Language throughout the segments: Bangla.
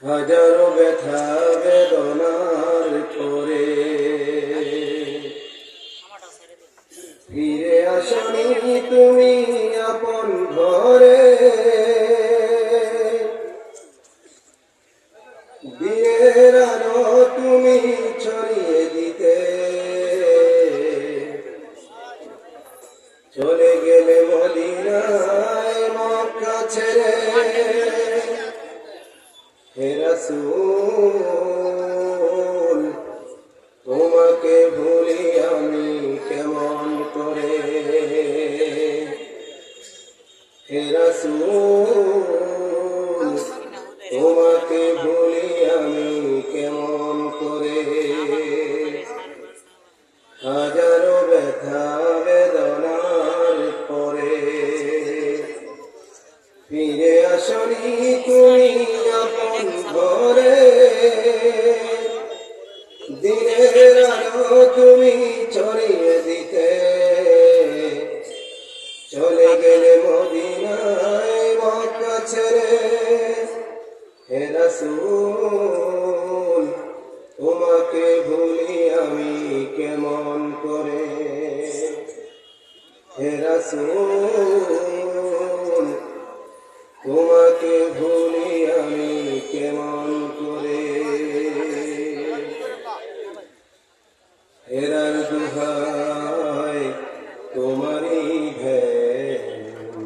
হাজারো ব্যথা বেদনার পরে ফিরে আসনি তুমি আপন ঘরে। দিনের আলো তুমি ছড়িয়ে দিতে চলে গেলে মদিনায় মক্কা ছেড়ে। হে রাসূল তোমাকে ভুলি আমি কেমন করে। হে রাসূল তোমাকে ভুলি আমি কেমন করে। হাজারো ব্যথা বেদনার পরে ফিরে আসনি তুমি আপন ঘরে। দিনের আলো তুমি ছড়িয়ে দিতে চলে গেলে মদিনায় মক্কা ছেড়ে। হে রাসূল তোমাকে ভুলি আমি কেমন করে। হে রাসূল তোমাকে ভুলি আমি কেমন করে। হেরার দুহাই তোমারই ধ্যান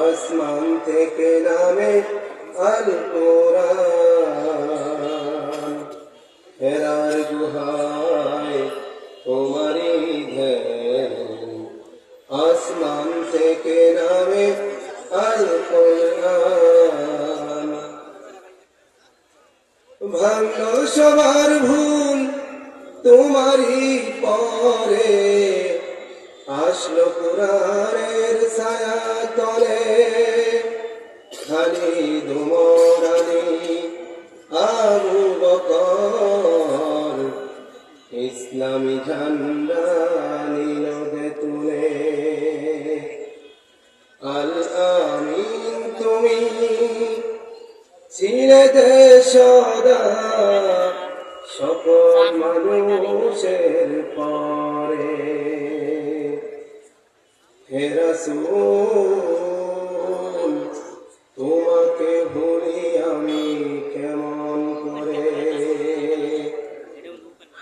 আসমান থেকে নামে আল কোরআন। হেরার দুহাই তোমারই ধ্যান আসমান থেকে নামে আল কোরআন। ভাঙলো সবার ভুল তোমারই পরে আসলো কুরআনের ছায়া তলে। খালিদ ওমর আলী আবু বকর ইসলামী ঝান্ডা নিলদে তুলে। আল আমিন তুমি ছিলে দেশদা সকল মানুষের পরে। হে রাসূল তোমাকে ভুলি আমি কেমন করে।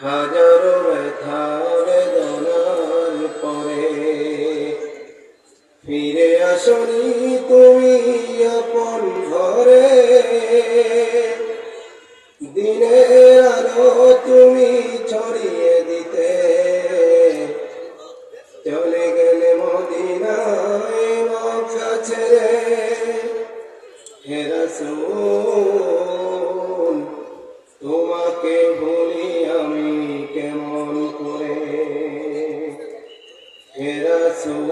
হাজারো ব্যথা বেদনার পরে ফিরে আসনি তুমি আপন ঘরে। দিনের আলো তুমি ছড়িয়ে দিতে চলে গেলে মদিনায় মক্কা ছেড়ে। হে রাসূল তোমাকে ভুলি আমি কেমন করে। হে রাসূল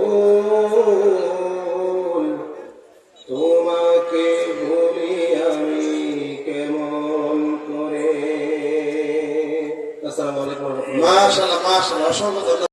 তোমাকে ভুলি আমি কেমন করে। আসসালামু আলাইকুম। মাশাআল্লাহ মাশাআল্লাহ অসংখ্য ধন্যবাদ।